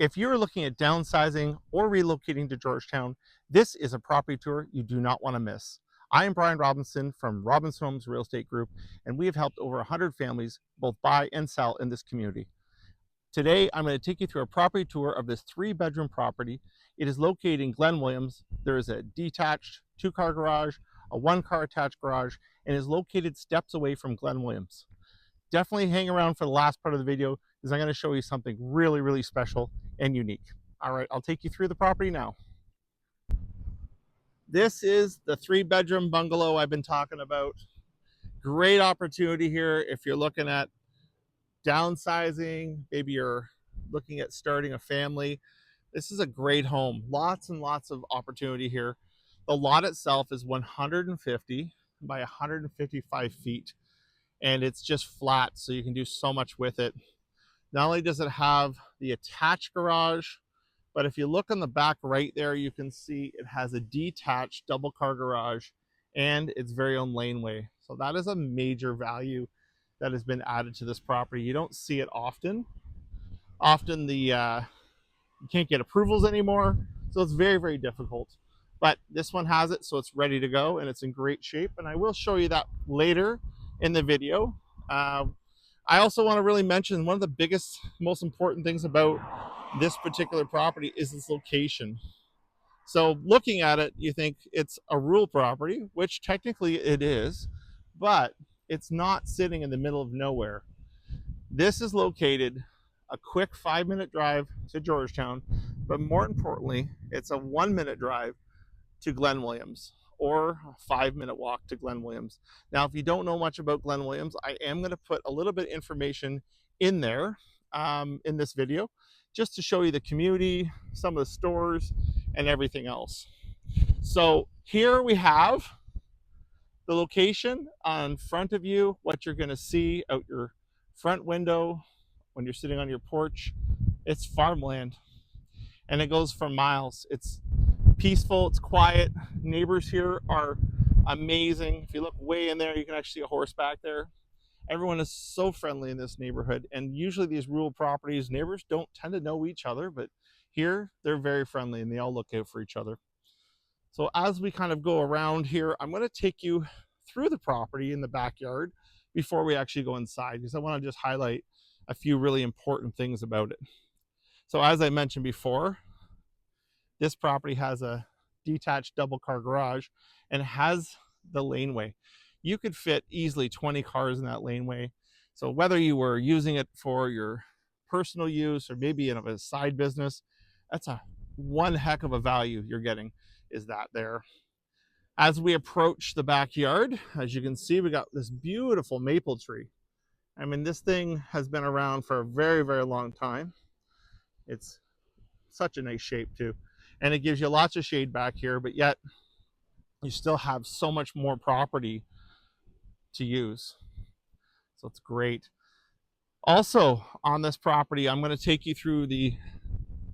If you're looking at downsizing or relocating to Georgetown, this is a property tour you do not want to miss. I am Brian Robinson from Robinson Homes Real Estate Group, and we have helped over 100 families both buy and sell in this community. Today, I'm going to take you through a property tour of this 3-bedroom property. It is located in Glen Williams. There is a detached 2-car garage, a 1-car attached garage, and is located steps away from Glen Williams. Definitely hang around for the last part of the video because I'm going to show you something really, really special and unique. All right, I'll take you through the property now. This is the 3-bedroom bungalow I've been talking about. Great opportunity here if you're looking at downsizing, maybe you're looking at starting a family. This is a great home. Lots and lots of opportunity here. The lot itself is 150 by 155 feet. And it's just flat, so you can do so much with it. Not only does it have the attached garage, but if you look on the back right there, you can see it has a detached 2-car garage and its very own laneway. So that is a major value that has been added to this property. You don't see it often. Often you can't get approvals anymore, so it's very, very difficult. But this one has it, so it's ready to go and it's in great shape. And I will show you that later in the video. I also want to really mention one of the biggest, most important things about this particular property is its location. So looking at it, you think it's a rural property, which technically it is, but it's not sitting in the middle of nowhere. This is located a quick 5-minute drive to Georgetown, but more importantly, it's a 1-minute drive to Glen Williams, or a 5-minute walk to Glen Williams. Now, if you don't know much about Glen Williams, I am going to put a little bit of information in there in this video, just to show you the community, some of the stores, and everything else. So here we have the location on front of you, what you're going to see out your front window when you're sitting on your porch. It's farmland, and it goes for miles. It's peaceful, it's quiet. Neighbors here are amazing. If you look way in there, you can actually see a horse back there. Everyone is so friendly in this neighborhood, and usually these rural properties, neighbors don't tend to know each other, but here they're very friendly and they all look out for each other. So as we kind of go around here, I'm going to take you through the property in the backyard before we actually go inside, because I want to just highlight a few really important things about it. So as I mentioned before, this property has a detached 2-car garage and has the laneway. You could fit easily 20 cars in that laneway. So whether you were using it for your personal use or maybe in a side business, that's one heck of a value you're getting, is that there. As we approach the backyard, as you can see, we got this beautiful maple tree. I mean, this thing has been around for a very, very long time. It's such a nice shape too. And it gives you lots of shade back here, but yet you still have so much more property to use. So it's great. Also on this property, I'm going to take you through the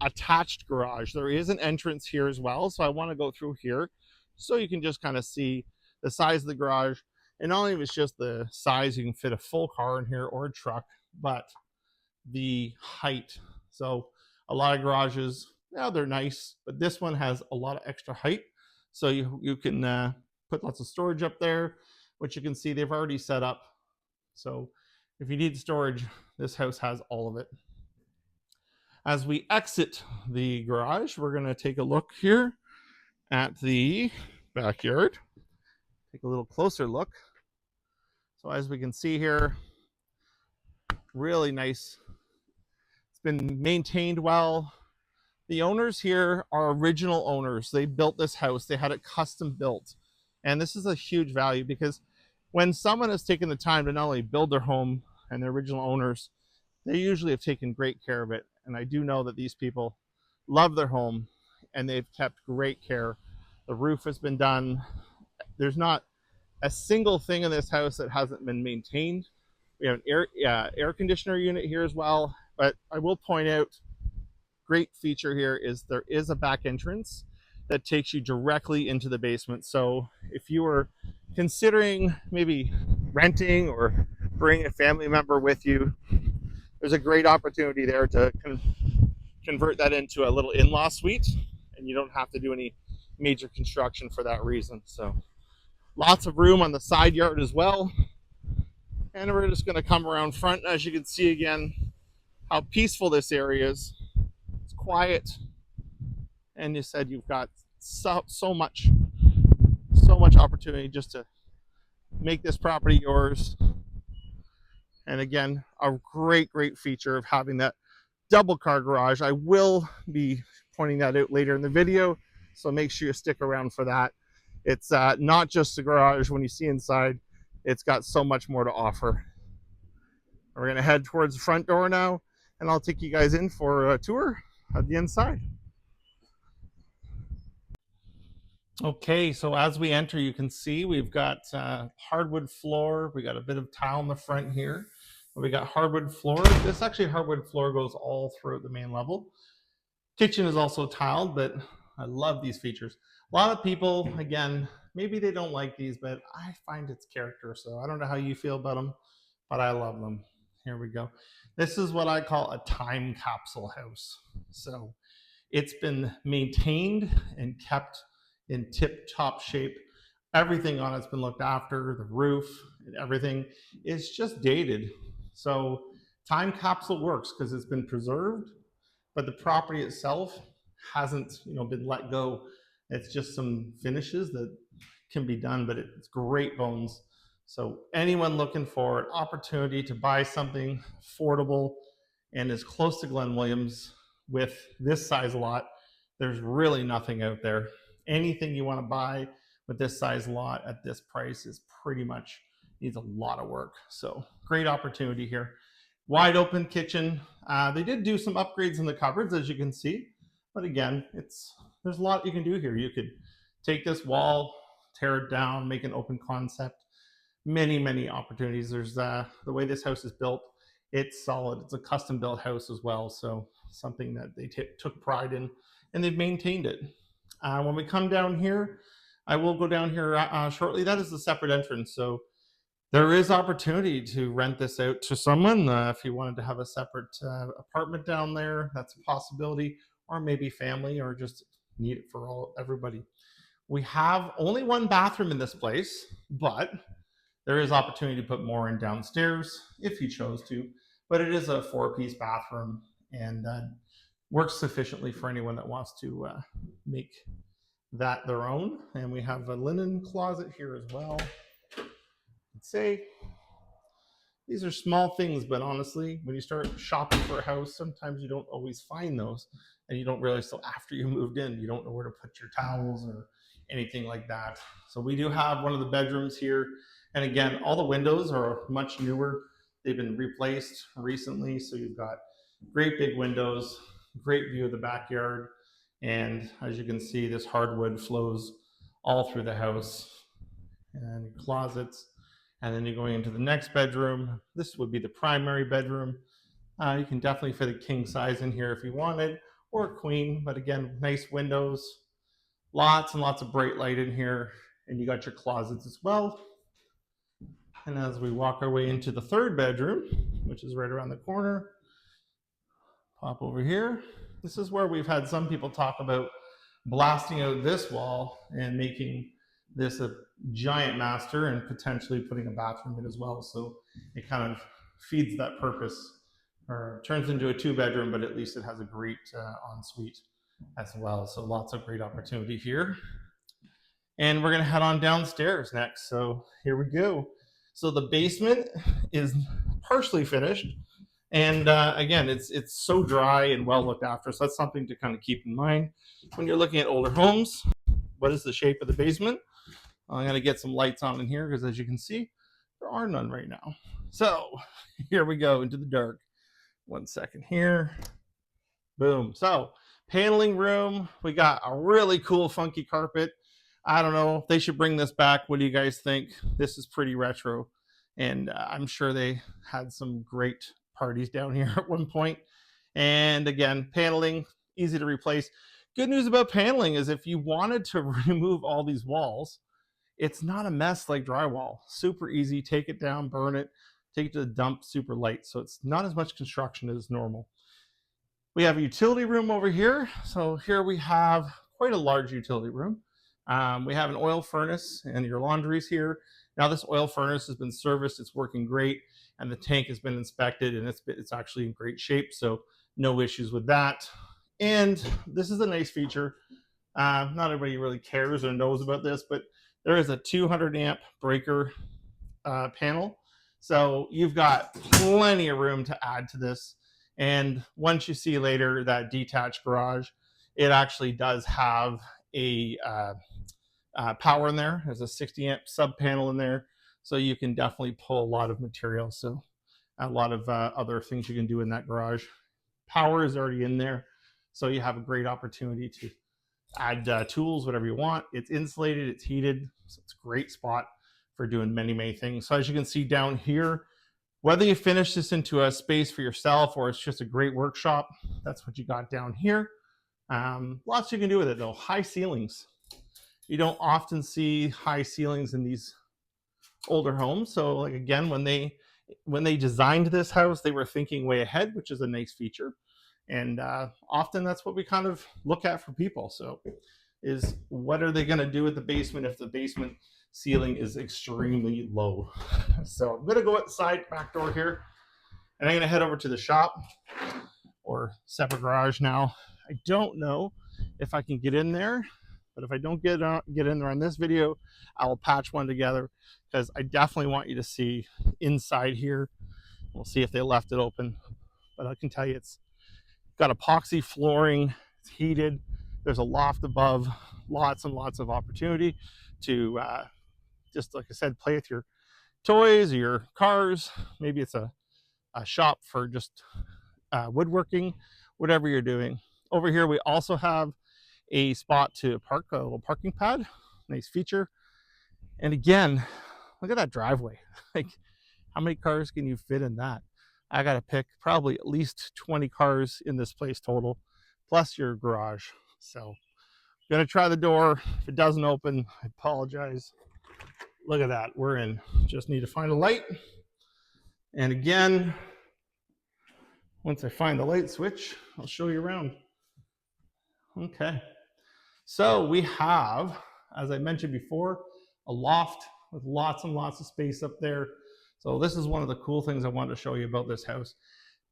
attached garage. There is an entrance here as well, so I want to go through here so you can just kind of see the size of the garage. And not only if it's just the size, you can fit a full car in here or a truck, but the height. So a lot of garages, yeah, they're nice, but this one has a lot of extra height. So you can put lots of storage up there, which you can see they've already set up. So if you need storage, this house has all of it. As we exit the garage, we're going to take a look here at the backyard. Take a little closer look. So as we can see here, really nice. It's been maintained well. The owners here are original owners. They built this house. They had it custom built. And this is a huge value, because when someone has taken the time to not only build their home, and the original owners, they usually have taken great care of it. And I do know that these people love their home and they've kept great care. The roof has been done. There's not a single thing in this house that hasn't been maintained. We have an air conditioner unit here as well. But I will point out, great feature here is there is a back entrance that takes you directly into the basement. So if you were considering maybe renting or bring a family member with you, there's a great opportunity there to convert that into a little in-law suite, and you don't have to do any major construction for that reason. So lots of room on the side yard as well. And we're just going to come around front. As you can see again, how peaceful this area is. It's quiet, and you said you've got so much opportunity just to make this property yours. And again, a great feature of having that double car garage. I will be pointing that out later in the video, so make sure you stick around for that. It's not just the garage. When you see inside, it's got so much more to offer. We're going to head towards the front door now, and I'll take you guys in for a tour of the inside. Okay, so as we enter, you can see we've got hardwood floor. We got a bit of tile in the front here. We got hardwood floor. This actually hardwood floor goes all throughout the main level. Kitchen is also tiled, but I love these features. A lot of people, again, maybe they don't like these, but I find it's character. So I don't know how you feel about them, but I love them. Here we go. This is what I call a time capsule house. So it's been maintained and kept in tip-top shape. Everything on it's been looked after, the roof and everything. It's just dated. So time capsule works because it's been preserved, but the property itself hasn't, been let go. It's just some finishes that can be done, but it's great bones. So anyone looking for an opportunity to buy something affordable and as close to Glen Williams with this size lot, there's really nothing out there. Anything you want to buy with this size lot at this price is pretty much needs a lot of work. So great opportunity here. Wide open kitchen. They did do some upgrades in the cupboards, as you can see, but again, there's a lot you can do here. You could take this wall, tear it down, make an open concept. Many opportunities. There's the way this house is built, it's solid. It's a custom built house as well, so something that they took pride in, and they've maintained it. When we come down here, I will go down here shortly. That is a separate entrance, so there is opportunity to rent this out to someone. If you wanted to have a separate apartment down there, that's a possibility, or maybe family, or just need it for everybody. We have only one bathroom in this place, but there is opportunity to put more in downstairs if you chose to. But it is a 4-piece bathroom and works sufficiently for anyone that wants to make that their own. And we have a linen closet here as well. I'd say these are small things, but honestly, when you start shopping for a house, sometimes you don't always find those, and you don't realize till after you moved in, you don't know where to put your towels or anything like that. So we do have one of the bedrooms here, and again, all the windows are much newer. They've been replaced recently, so you've got great big windows, great view of the backyard, and as you can see, this hardwood flows all through the house, and closets. And then you're going into the next bedroom. This would be the primary bedroom. You can definitely fit a king size in here if you wanted, or a queen, but again, nice windows, lots and lots of bright light in here, and you got your closets as well. And as we walk our way into the third bedroom, which is right around the corner, pop over here. This is where we've had some people talk about blasting out this wall and making this a giant master and potentially putting a bathroom in as well. So it kind of feeds that purpose, or turns into a 2-bedroom, but at least it has a great ensuite as well. So lots of great opportunity here. And we're gonna head on downstairs next. So here we go. So the basement is partially finished. And again, it's so dry and well looked after. So that's something to kind of keep in mind when you're looking at older homes. What is the shape of the basement? I'm going to get some lights on in here because, as you can see, there are none right now. So here we go into the dark. 1 second here. Boom. So paneling room. We got a really cool funky carpet. I don't know. They should bring this back. What do you guys think? This is pretty retro. And I'm sure they had some great parties down here at one point. And again, paneling, easy to replace. Good news about paneling is if you wanted to remove all these walls, it's not a mess like drywall. Super easy. Take it down, burn it, take it to the dump, super light. So it's not as much construction as normal. We have a utility room over here. So here we have quite a large utility room. We have an oil furnace and your laundry's here. Now this oil furnace has been serviced, it's working great, and the tank has been inspected and it's actually in great shape, so no issues with that. And this is a nice feature. Not everybody really cares or knows about this, but there is a 200 amp breaker panel. So you've got plenty of room to add to this. And once you see later that detached garage, it actually does have a power in there. There's a 60 amp sub panel in there. So you can definitely pull a lot of material. So a lot of other things you can do in that garage. Power is already in there. So you have a great opportunity to add tools, whatever you want. It's insulated, it's heated. So it's a great spot for doing many, many things. So as you can see down here, whether you finish this into a space for yourself or it's just a great workshop, that's what you got down here. Lots you can do with it though. High ceilings. You don't often see high ceilings in these older homes. So like again, when they designed this house, they were thinking way ahead, which is a nice feature. And often that's what we kind of look at for people. So is what are they going to do with the basement if the basement ceiling is extremely low? So I'm going to go outside back door here and I'm going to head over to the shop or separate garage now. I don't know if I can get in there, but if I don't get in there on this video, I will patch one together because I definitely want you to see inside here. We'll see if they left it open, but I can tell you it's got epoxy flooring, it's heated, there's a loft above, lots and lots of opportunity to just like I said, play with your toys or your cars. Maybe it's a shop for just woodworking, whatever you're doing. Over here we also have a spot to park, a little parking pad, nice feature. And again, look at that driveway. Like, how many cars can you fit in that? I got to pick probably at least 20 cars in this place total, plus your garage. So I'm going to try the door. If it doesn't open, I apologize. Look at that. We're in. Just need to find a light. And again, once I find the light switch, I'll show you around. Okay. So we have, as I mentioned before, a loft with lots and lots of space up there. So this is one of the cool things I wanted to show you about this house.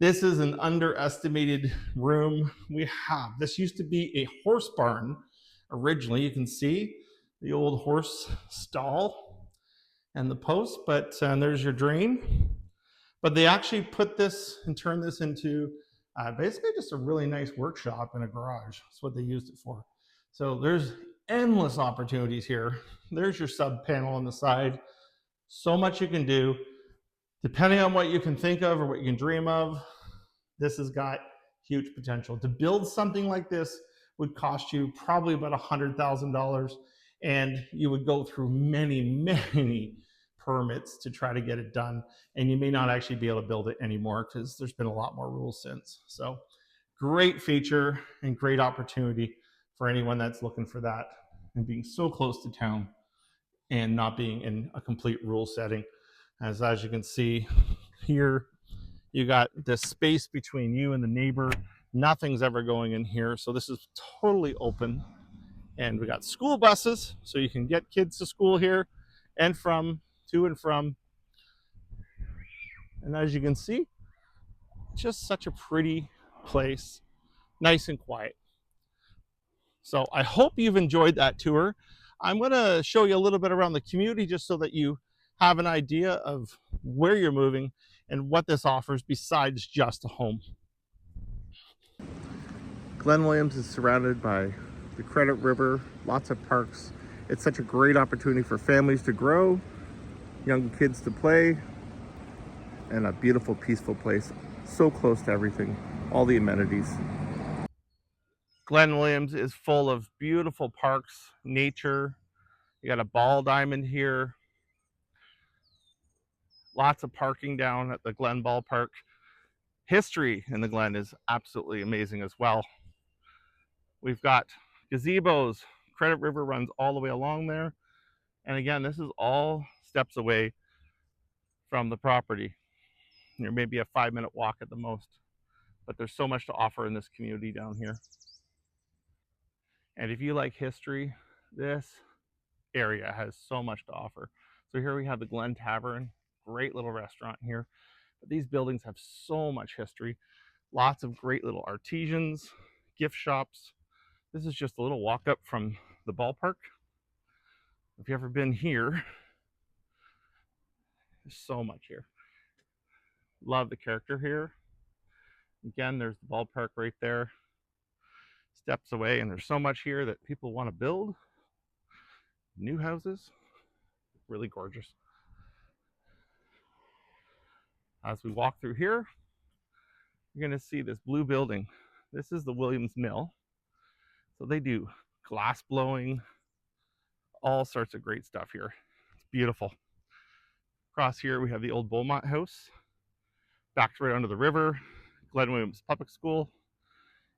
This is an underestimated room we have. This used to be a horse barn originally. You can see the old horse stall and the post, but there's your drain. But they actually put this and turned this into basically just a really nice workshop and a garage. That's what they used it for. So there's endless opportunities here. There's your sub panel on the side. So much you can do. Depending on what you can think of or what you can dream of, this has got huge potential. To build something like this would cost you probably about $100,000, and you would go through many, many permits to try to get it done, and you may not actually be able to build it anymore because there's been a lot more rules since. So great feature and great opportunity for anyone that's looking for that, and being so close to town and not being in a complete rural setting. As you can see here, you got this space between you and the neighbor. Nothing's ever going in here, so this is totally open. And we got school buses, so you can get kids to school here and to and from. And as you can see, just such a pretty place, nice and quiet. So I hope you've enjoyed that tour. I'm going to show you a little bit around the community just so that you have an idea of where you're moving and what this offers besides just a home. Glen Williams is surrounded by the Credit River, lots of parks. It's such a great opportunity for families to grow, young kids to play, and a beautiful, peaceful place. So close to everything, all the amenities. Glen Williams is full of beautiful parks, nature. You got a ball diamond here. Lots of parking down at the Glen Ballpark. History in the Glen is absolutely amazing as well. We've got gazebos. Credit River runs all the way along there. And again, this is all steps away from the property. There may be a 5-minute walk at the most. but there's so much to offer in this community down here. And if you like history, this area has so much to offer. So here we have the Glen Tavern, great little restaurant here. But these buildings have so much history, lots of great little artisans, gift shops. This is just a little walk up from the ballpark. If you've ever been here, there's so much here. Love the character here. Again, there's the ballpark right there, steps away, and there's so much here that people want to build new houses. Really gorgeous. As we walk through here, you're going to see this blue building. This is the Williams Mill. So they do glass blowing, all sorts of great stuff here. It's beautiful. Across here, we have the old Beaumont House, backed right under the river, Glen Williams Public School,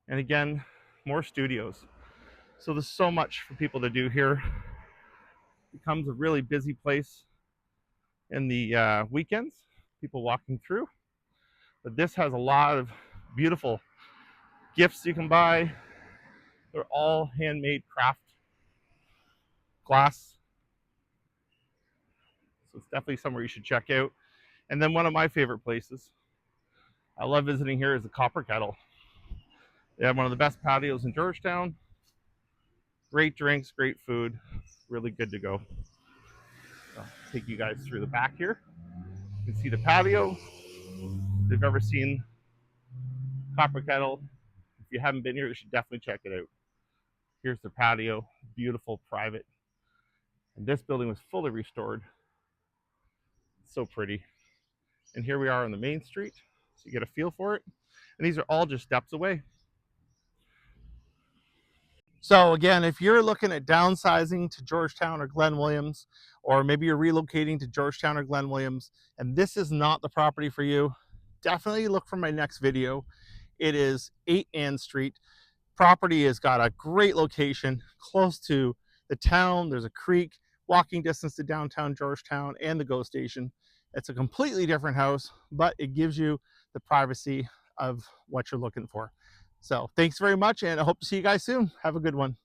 and again, more studios. So there's so much for people to do here. It becomes a really busy place in the weekends, people walking through. But this has a lot of beautiful gifts you can buy. They're all handmade craft glass. So it's definitely somewhere you should check out. And then one of my favorite places I love visiting here is the Copper Kettle. They have one of the best patios in Georgetown. Great drinks, great food, really good to go. I'll take you guys through the back here. You can see the patio. If you've ever seen Copper Kettle, if you haven't been here, you should definitely check it out. Here's the patio, beautiful, private. And this building was fully restored. It's so pretty. And here we are on the main street, so you get a feel for it. And these are all just steps away. So again, if you're looking at downsizing to Georgetown or Glen Williams, or maybe you're relocating to Georgetown or Glen Williams, and this is not the property for you, definitely look for my next video. It is 8 Ann Street. Property has got a great location, close to the town. There's a creek, walking distance to downtown Georgetown and the GO station. It's a completely different house, but it gives you the privacy of what you're looking for. So thanks very much, and I hope to see you guys soon. Have a good one.